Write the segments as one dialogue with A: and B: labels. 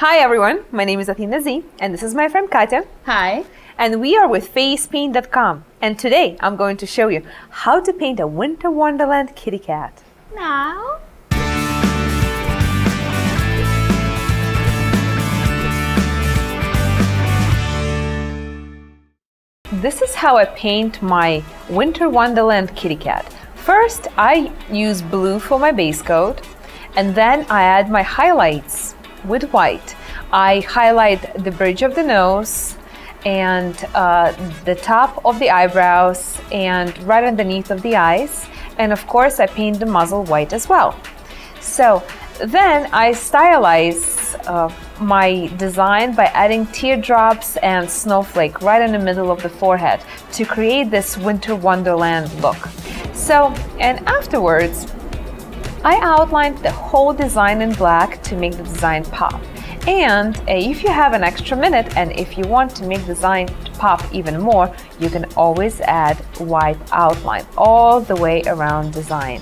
A: Hi everyone, my name is Athena Zhe, and this is my friend Katya.
B: Hi.
A: And we are with FacePaintcom. And today I'm going to show you how to paint a winter wonderland kitty cat.
B: Now.
A: This is how I paint my winter wonderland kitty cat. First, I use blue for my base coat, and then I add my highlights with white. I highlight the bridge of the nose and the top of the eyebrows and right underneath of the eyes. And of course, I paint the muzzle white as well. So then I stylize my design by adding teardrops and snowflake right in the middle of the forehead to create this winter wonderland look. So, and afterwards, I outlined the whole design in black to make the design pop. And if you have an extra minute and if you want to make the design pop even more, you can always add white outline all the way around design.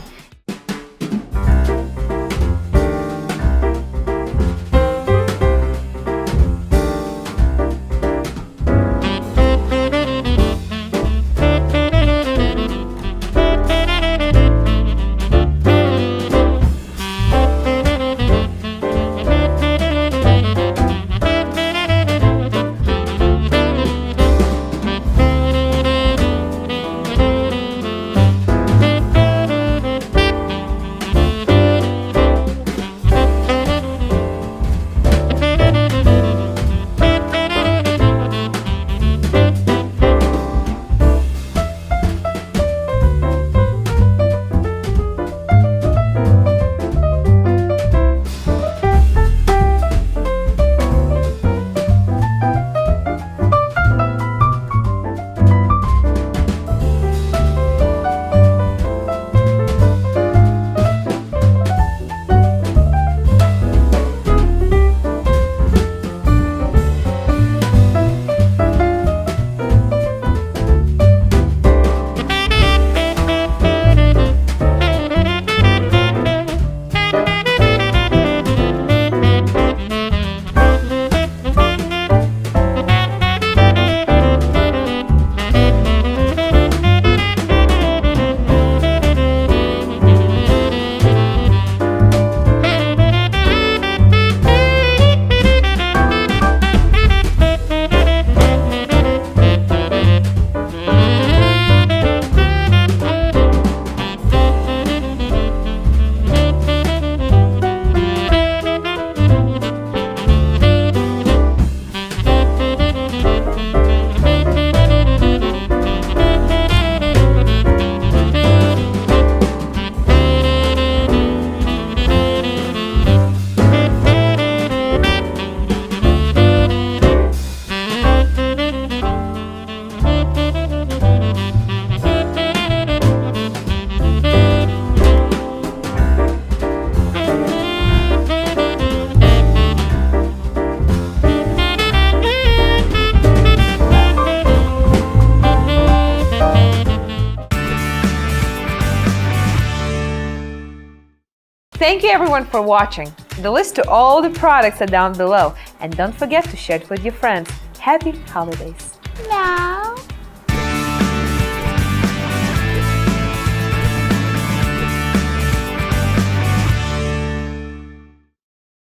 A: Thank you everyone for watching. The list to all the products are down below. And don't forget to share it with your friends. Happy holidays!
B: Now.